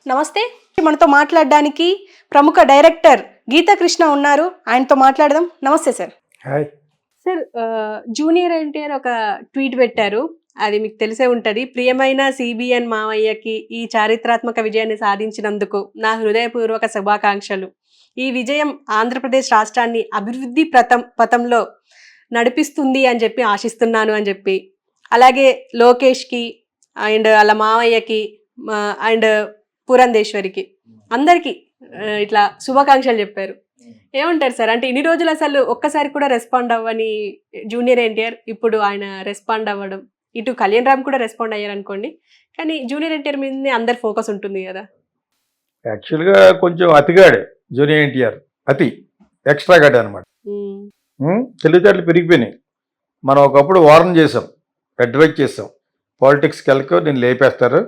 నమస్తే. మనతో మాట్లాడడానికి ప్రముఖ డైరెక్టర్ గీతా కృష్ణ ఉన్నారు. ఆయనతో మాట్లాడదాం. నమస్తే sir. Hi. Sir, junior NTR ఒక ట్వీట్ పెట్టారు. అది మీకు తెలిసే ఉంటది. ప్రియమైన సిబిఎన్ మావయ్యకి ఈ చారిత్రాత్మక విజయాన్ని సాధించినందుకు నా హృదయపూర్వక శుభాకాంక్షలు. ఈ విజయం ఆంధ్రప్రదేశ్ రాష్ట్రాన్ని అభివృద్ధి పథంలో నడిపిస్తుంది అని చెప్పి ఆశిస్తున్నాను అని చెప్పి, అలాగే లోకేష్కి అండ్ వాళ్ళ మావయ్యకి అండ్ పురంధేశ్వరికి అందరికీ ఇట్లా శుభాకాంక్షలు చెప్పారు. ఏమంటారు సార్? అంటే ఇన్ని రోజులు అసలు ఒక్కసారి కూడా రెస్పాండ్ అవ్వని జూనియర్ ఎన్టీఆర్ ఇప్పుడు ఆయన రెస్పాండ్ అవ్వడం, ఇటు కళ్యాణ్ రామ్ కూడా రెస్పాండ్ అయ్యారు అనుకోండి, కానీ జూనియర్ ఎన్టీఆర్ మీదనే అందరి ఫోకస్ ఉంటుంది కదా. యాక్చువల్గా కొంచెం అతిగాడే జూనియర్ ఎన్టీఆర్, అతి ఎక్స్ట్రా గాడే అనమాట. తెలివితేటలు పెరిగిపోయినాయి. మనం ఒకప్పుడు వార్న్ చేసాం, అడ్వైజ్ చేసాం, పాలిటిక్స్కి వెళ్ళకు నేను లేపేస్తారు,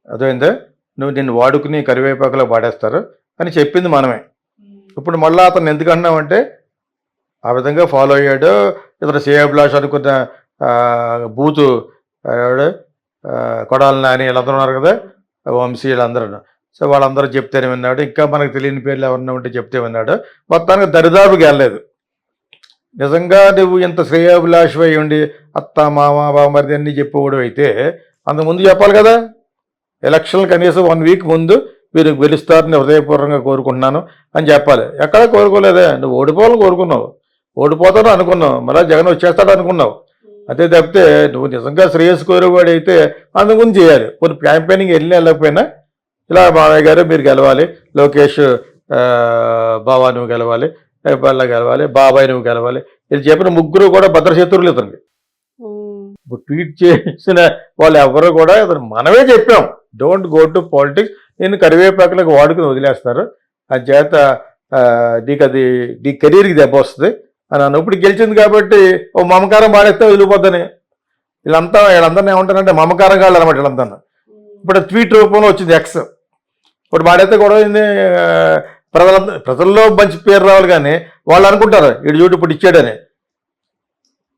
అదేందా నువ్వు నిన్ను వాడుకుని కరివేపాకులో వాడేస్తారు అని చెప్పింది మనమే. ఇప్పుడు మళ్ళీ అతను ఎందుకు అన్నామంటే ఆ విధంగా ఫాలో అయ్యాడు. ఇతను శ్రేయాభిలాష్ అనుకున్న బూతు కొడాలి నాని వీళ్ళందరూ ఉన్నారు కదా, వంశీ వీళ్ళందరూ. సో వాళ్ళందరూ చెప్తేనే విన్నాడు. ఇంకా మనకు తెలియని పేర్లు ఎవరన్నా ఉంటే చెప్తే విన్నాడు. మొత్తానికి దరిదాపుకి వెళ్ళలేదు. నిజంగా నువ్వు ఇంత శ్రేయాభిలాష్ అయి ఉండి అత్త మామ బామరిది అన్నీ చెప్పేవాడు అయితే అంతకుముందు చెప్పాలి కదా. ఎలక్షన్లు కనీసం 1 వీక్ ముందు మీరు గెలుస్తారని హృదయపూర్వకంగా కోరుకుంటున్నాను అని చెప్పాలి. ఎక్కడా కోరుకోలేదే. నువ్వు ఓడిపోవాలని కోరుకున్నావు, ఓడిపోతాను అనుకున్నావు, మళ్ళీ జగన్ వచ్చేస్తాడు అనుకున్నావు. అదే తప్పితే నువ్వు నిజంగా శ్రేయస్ కోరేవాడు అయితే అందుకుని చేయాలి. కొన్ని క్యాంపెయినింగ్ వెళ్ళకపోయినా ఇలా మామయ్య గారు మీరు గెలవాలి, లోకేష్ బాబా నువ్వు గెలవాలి, పల్ల గెలవాలి, బాబాయ్ నువ్వు గెలవాలి, ఇది చెప్పిన ముగ్గురు కూడా భద్రశత్రువులు ఇతనికి. ఇప్పుడు ట్వీట్ చేసిన వాళ్ళు ఎవరు కూడా ఇతను మనమే చెప్పాం, డోంట్ గో టు పాలిటిక్స్, నేను కరివేపాకులకు వాడుకుని వదిలేస్తారు, అది చేత నీకు అది నీ కెరీర్కి దెబ్బ వస్తుంది అని అన్న. ఇప్పుడు గెలిచింది కాబట్టి ఓ మమకారం వాడేస్తే వదిలిపోద్దని వీళ్ళందరినీ ఏమంటారంటే మమకారం కాళ్ళు అనమాట వీళ్ళంతా. ఇప్పుడు ట్వీట్ రూపంలో వచ్చింది ఎక్స్. ఇప్పుడు వాడైతే గొడవ ప్రజల్లో మంచి పేరు రావాలి, కానీ వాళ్ళు అనుకుంటారు ఇటు చూడు ఇప్పుడు ఇచ్చాడని.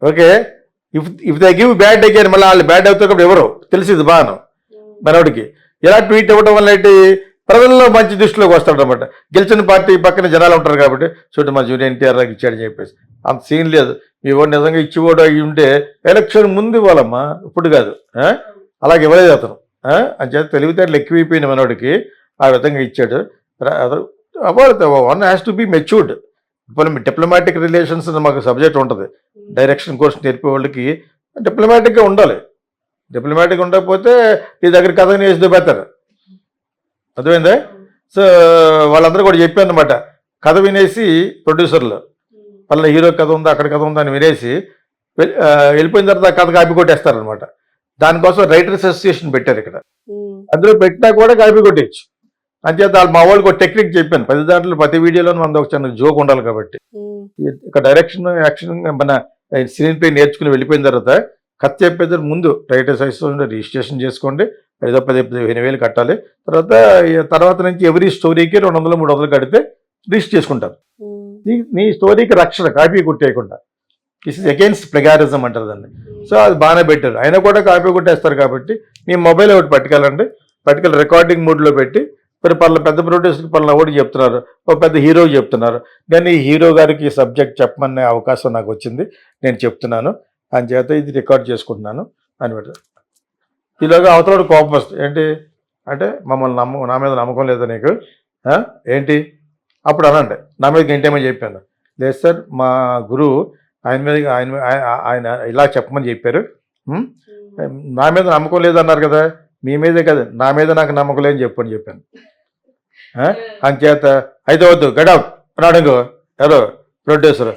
Okay, if they give bad again మళ్ళీ వాళ్ళు బ్యాడ్ అవుతారు ఎవరు తెలిసింది బాగా మనవాడికి. ఇలా ట్వీట్ ఇవ్వడం వల్ల ఏంటి, ప్రజల్లో మంచి దృష్టిలోకి వస్తాడు అనమాట. గెలిచిన పార్టీ పక్కన జనాలు ఉంటారు కాబట్టి చూడండి మా జూనియర్ ఎన్టీఆర్ దాకా ఇచ్చాడని చెప్పేసి అంత సీన్ లేదు. మీ వాడు నిజంగా ఇచ్చివాడు అయ్యి ఉంటే ఎలక్షన్ ముందు ఇవ్వాలమ్మా, ఇప్పుడు కాదు. అలాగే ఇవ్వలేదు అతను. అని చేత తెలివితేటలు ఎక్కువైపోయిన మనవాడికి ఆ విధంగా ఇచ్చాడు. One has to be matured. ఇప్పుడు డిప్లొమాటిక్ రిలేషన్స్ మాకు సబ్జెక్ట్ ఉంటుంది, డైరెక్షన్ కోర్స్ నేర్పే వాళ్ళకి డిప్లొమాటిక్గా ఉండాలి. డిప్లొమాటిక్గా ఉండకపోతే నీ దగ్గర కథ వేసి బెటర్, అర్థమైందా? సో వాళ్ళందరూ కూడా చెప్పాను అనమాట. కథ వినేసి ప్రొడ్యూసర్లు వాళ్ళ హీరో కథ ఉందా అక్కడ కథ ఉందా అని వినేసి వెళ్ళిపోయిన తర్వాత కథ కాపీ కొట్టేస్తారనమాట. దానికోసం రైటర్స్ అసోసియేషన్ పెట్టారు ఇక్కడ. అందులో పెట్టినా కూడా కాపీ కొట్టేయచ్చు. అంచేత మా వాళ్ళకి ఒక టెక్నిక్ చెప్పాను, ప్రతి వీడియోలో మన ఒక చిన్న జోక్ ఉండాలి కాబట్టి. ఇక్కడ డైరెక్షన్ యాక్షన్ మన స్క్రీన్ ప్లే నేర్చుకుని వెళ్ళిపోయిన తర్వాత కథ చెప్పేది ముందు రైటర్స్ అసోసియేషన్ రిజిస్ట్రేషన్ చేసుకోండి, ఏదో 15,000 కట్టాలి. తర్వాత నుంచి ఎవరీ స్టోరీకి 200-300 కడితే రిజిస్టర్ చేసుకుంటారు. నీ స్టోరీకి రక్షణ కాపీ కొట్టేయకుండా. దిస్ ఇస్ అగైన్స్ట్ ప్లెగారిజం అంటారు దాన్ని. సో అది బాగానే పెట్టారు. అయినా కూడా కాపీ కొట్టేస్తారు కాబట్టి మీ మొబైల్ ఒకటి పట్టుకెళ్ళండి, పట్టుకెళ్ళి రికార్డింగ్ మోడ్లో పెట్టి మరి పెద్ద ప్రొడ్యూసర్కి పనులు ఒకటి చెప్తున్నారు, ఒక పెద్ద హీరోకి చెప్తున్నారు. నేను ఈ హీరో గారికి ఈ సబ్జెక్ట్ చెప్పమనే అవకాశం నాకు వచ్చింది, నేను చెప్తున్నాను అని చేత ఇది రికార్డ్ చేసుకుంటున్నాను అని పెడతారు. ఈలోగా అవతల కోపం వస్తుంది. ఏంటి అంటే మమ్మల్ని నా మీద నమ్మకం లేదా నీకు ఏంటి? అప్పుడు అనండి నా మీద గంటేమని చెప్పాను. లేదు సార్ మా గురువు ఆయన ఇలా చెప్పమని చెప్పారు, నా మీద నమ్మకం లేదన్నారు కదా, మీ మీదే కదా, నా మీద నాకు నమ్మకం లేదని చెప్పని చెప్పాను. అంచేత అయితే వద్దు గడౌట్ అన్నాడు ఎవరో ప్రొడ్యూసర్.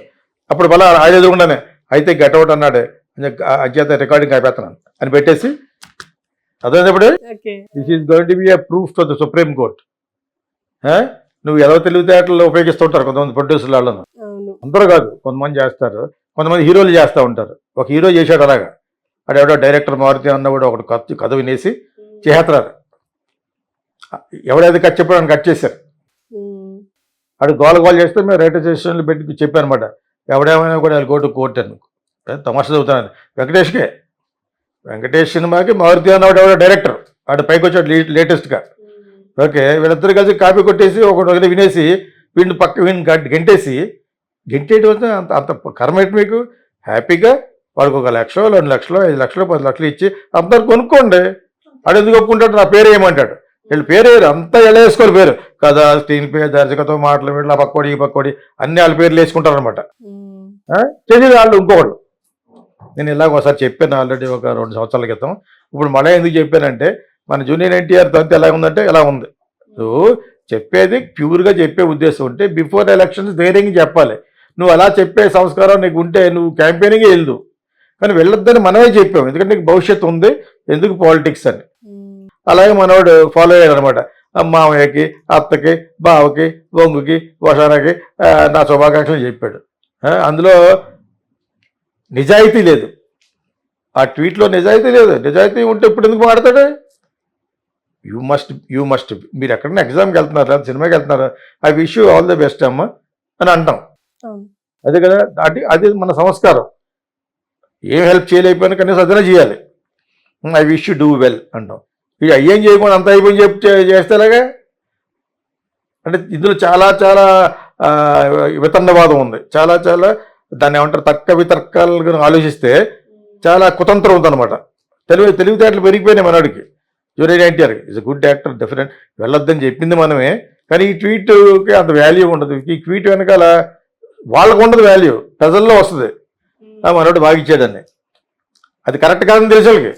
అప్పుడు మళ్ళీ ఆయన ఎదురుకుండానే అయితే గెటౌట్ అన్నాడు. అంచేత రికార్డింగ్ అయిపోతున్నాను అని పెట్టేసి అదేప్పుడు this is going to be a proof to the supreme court. నువ్వు ఎలా తెలివితేటలు ఉపయోగిస్తుంటారు కొంతమంది ప్రొడ్యూసర్లు, వాళ్ళను అందరూ కాదు, కొంతమంది చేస్తారు, కొంతమంది హీరోలు చేస్తూ ఉంటారు. ఒక హీరో చేశాడు అలాగా, అక్కడ ఎవడో డైరెక్టర్ మారుతి అన్న కూడా ఒకటి కథ వినేసి చేస్తారు. ఎవడైతే కట్ చెప్పాడని కట్ చేశారు. అటు గోల చేస్తే మేము రైటర్ సెషన్లు పెట్టి చెప్పాను అనమాట. ఎవడేమైనా కూడా గోటు కోర్టు అని తమాషా చదువుతాను. వెంకటేష్ సినిమాకి మారుతి అన్నవాడు ఎవడో డైరెక్టర్, అటు పైకి వచ్చాడు లేటెస్ట్గా. ఓకే, వీళ్ళిద్దరు కలిసి కాపీ కొట్టేసి ఒకటి వినేసి వీడిని గంటేసి గంటేయడం అంటే అంత అంత కర్మ ఏంటి మీకు? హ్యాపీగా వాడికి 1,00,000 2,00,000 5,00,000 10,00,000 ఇచ్చి అందరు కొనుక్కోండి. ఆడు ఎందుకు ఒప్పుకుంటాడు? నా పేరు ఏమంటాడు? వీళ్ళు పేరు వేయరు, అంతా ఎలా వేసుకోవాలి పేరు కదా, స్క్రీన్ పే, దర్శకత్వం, మాటలు, వీళ్ళు ఆ పక్కోడి ఈ పక్కోడి అన్ని వాళ్ళ పేర్లు వేసుకుంటారు అనమాట. చేసేది వాళ్ళు ఇంకొకడు. నేను ఇలాగ ఒకసారి చెప్పాను ఆల్రెడీ ఒక 2 సంవత్సరాల క్రితం. ఇప్పుడు మళ్ళీ ఎందుకు చెప్పానంటే, మన జూనియర్ ఎన్టీఆర్ తంతు ఎలా ఉందంటే ఎలా ఉంది. సో చెప్పేది ప్యూర్గా చెప్పే ఉద్దేశం ఉంటే బిఫోర్ ఎలక్షన్స్ ధైర్యంగా చెప్పాలి. నువ్వు అలా చెప్పే సంస్కారం నీకు ఉంటే నువ్వు క్యాంపెయినింగే వెళ్దు. కానీ వెళ్ళొద్దని మనమే చెప్పాము, ఎందుకంటే నీకు భవిష్యత్తు ఉంది, ఎందుకు పాలిటిక్స్ అని. అలాగే మనవాడు ఫాలో అయ్యాడు అనమాట. మామయ్యకి, అత్తకి, బావకి, బొంగుకి, వషారాకి నా శుభాకాంక్షలు చెప్పాడు. అందులో నిజాయితీ లేదు. ఆ ట్వీట్లో నిజాయితీ లేదు. నిజాయితీ ఉంటే ఇప్పుడు ఎందుకు మాట్లాడతాడు? యూ మస్ట్ మీరు ఎక్కడైనా ఎగ్జామ్కి వెళ్తున్నారా, సినిమాకి వెళ్తున్నారా, I wish you all the best అమ్మ అని అంటాం. అదే కదా, అది మన సంస్కారం. ఏం హెల్ప్ చేయలేకపోయినా కనీసం అదనే చేయాలి. I wish you do well అంటాం. ఇక అయ్యేం చేయకుండా అంత అయిపోయి చేస్తేలాగా అంటే ఇందులో చాలా చాలా వితండవాదం ఉంది. చాలా చాలా దాన్ని ఏమంటారు, తర్క వితర్కాలుగా ఆలోచిస్తే చాలా కుతంత్రం ఉందన్నమాట. తెలివితేటలు పెరిగిపోయినాయి మనవాడికి. Junior NTR is a good actor, definite. వెళ్ళొద్దని చెప్పింది మనమే, కానీ ఈ ట్వీట్కి అంత వాల్యూ ఉండదు. ఈ ట్వీట్ వెనకాల వాళ్ళకు ఉండదు వాల్యూ, ప్రజల్లో వస్తుంది. మనోడు బాగా ఇచ్చాడని. అది కరెక్ట్ కాదని తెలిసి వాళ్ళకి.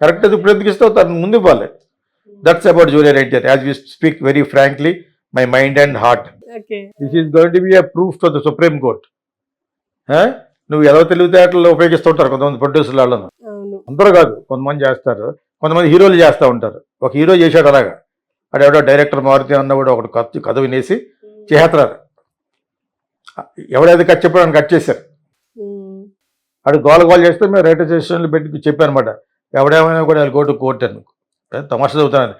కరెక్ట్ అది ఇప్పుడు ఎందుకు ఇస్తావు, తను ముందు ఇవ్వాలి. That's about junior NTR. As we speak very frankly, my mind and heart. This is going to be a proof to the supreme court. నువ్వు ఎలా తెలివితేటలు ఉపయోగిస్తుంటారు కొంతమంది ప్రొడ్యూసర్లు వాళ్ళను. అందరూ కాదు, కొంతమంది చేస్తారు. కొంతమంది హీరోలు చేస్తూ ఉంటారు. ఒక హీరో చేశాడు అలాగా. అక్కడ ఎవడో డైరెక్టర్ మారుతి అన్న కూడా ఒకటి కథ వినేసి చేస్తారు. ఎవడైతే కట్ చెప్పాడని కట్ చేశారు. అటు గోల చేస్తే మేము రైటర్ స్టేషన్లు పెట్టి చెప్పాను అనమాట. ఎవడేమైనా కూడా గోటు కోర్టు అని. తమాషా చదువుతాను.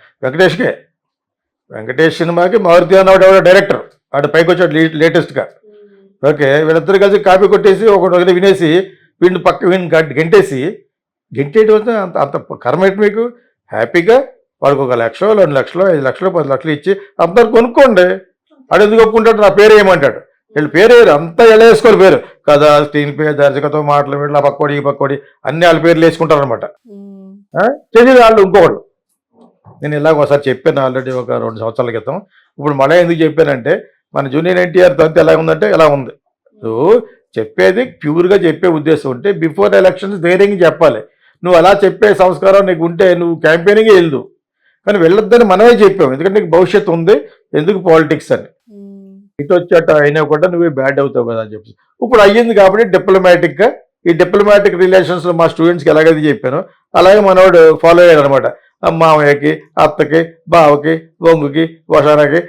వెంకటేష్ సినిమాకి మారుతి అన్నవాడు ఎవడో డైరెక్టర్, అటు పైకి వచ్చాడు లేటెస్ట్గా. ఓకే, వీళ్ళిద్దరు కలిసి కాపీ కొట్టేసి ఒకటి వినేసి వీడిని గంటేసి గంటేయడం అంటే అంత అంత కర్మ ఏంటి మీకు? హ్యాపీగా వాడికి 1,00,000 2,00,000 5,00,000 10,00,000 ఇచ్చి అందరు కొనుక్కోండి. ఆడు ఎందుకు ఒప్పుకుంటాడు? నా పేరు ఏమంటాడు? వీళ్ళు పేరు వేయరు, అంతా ఎలా వేసుకోవాలి పేరు కదా, స్క్రీన్ పే, దర్శకత్వం, మాటలు, వీళ్ళు ఆ పక్కోడి ఈ పక్కోడి అన్ని వాళ్ళ పేర్లు వేసుకుంటారు అనమాట. చేసేది వాళ్ళు ఇంకొకడు. నేను ఇలాగ ఒకసారి చెప్పాను ఆల్రెడీ ఒక 2 సంవత్సరాల క్రితం. ఇప్పుడు మళ్ళీ ఎందుకు చెప్పానంటే, మన జూనియర్ ఎన్టీఆర్ తంతు ఎలా ఉందంటే ఎలా ఉంది. సో చెప్పేది ప్యూర్గా చెప్పే ఉద్దేశం ఉంటే బిఫోర్ ఎలక్షన్స్ ధైర్యంగా చెప్పాలి. నువ్వు అలా చెప్పే సంస్కారం నీకు ఉంటే నువ్వు క్యాంపెయినింగే వెళ్దు. కానీ వెళ్ళొద్దని మనమే చెప్పాము, ఎందుకంటే నీకు భవిష్యత్తు ఉంది, ఎందుకు పాలిటిక్స్ అని. ఇటు వచ్చేట అయినా కూడా నువ్వే బ్యాడ్ అవుతావు కదా అని చెప్పి. ఇప్పుడు అయ్యింది కాబట్టి డిప్లొమాటిక్గా, ఈ డిప్లొమాటిక్ రిలేషన్స్లో మా స్టూడెంట్స్కి ఎలాగైతే చెప్పానో అలాగే మనవాడు ఫాలో అయ్యాడు అనమాట. మామయ్యకి, అత్తకి, బావకి, బొంగుకి, వషారాకి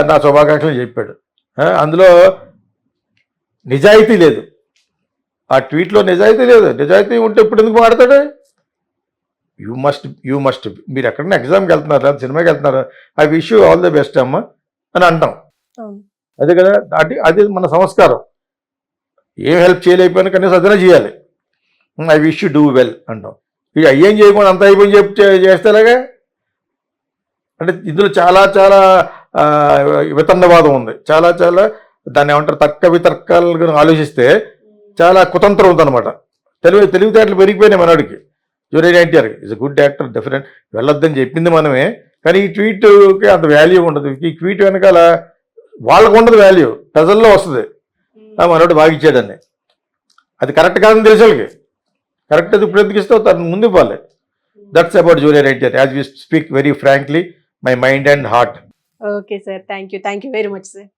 నా శుభాకాంక్షలు చెప్పాడు. అందులో నిజాయితీ లేదు. ఆ ట్వీట్లో నిజాయితీ లేదు. నిజాయితీ ఉంటే ఇప్పుడు ఎందుకు మాట్లాడతాడు? యూ మస్ట్ మీరు ఎక్కడైనా ఎగ్జామ్కి వెళ్తున్నారా, సినిమాకి వెళ్తున్నారా, I wish you all the best అమ్మ అని అంటాం. అదే కదా, అది మన సంస్కారం. ఏం హెల్ప్ చేయలేకపోయినా కనీసం అదనే చేయాలి. I wish you do well అంటాం. ఇక అయ్యేం చేయకుండా అంత అయిపోయి చేస్తేలాగా అంటే ఇందులో చాలా చాలా వితండవాదం ఉంది. చాలా చాలా దాన్ని ఏమంటారు, తర్క వితర్కాలుగా ఆలోచిస్తే చాలా కుతంత్రం ఉందన్నమాట. తెలివితేటలు పెరిగిపోయినాయి మనవాడికి. Junior NTR is a good actor, definite. వెళ్ళొద్దని చెప్పింది మనమే, కానీ ఈ ట్వీట్కి అంత వాల్యూ ఉండదు. ఈ ట్వీట్ వెనకాల వాళ్ళకు ఉండదు వాల్యూ, ప్రజల్లో వస్తుంది. మనోడు బాగా ఇచ్చాడని. అది కరెక్ట్ కాదని తెలిసి వాళ్ళకి. కరెక్ట్ అది ఇప్పుడు ఎందుకు ఇస్తావు, తను ముందు ఇవ్వాలి. That's about junior NTR. As we speak very frankly, my mind and heart. Okay sir, thank you very much sir.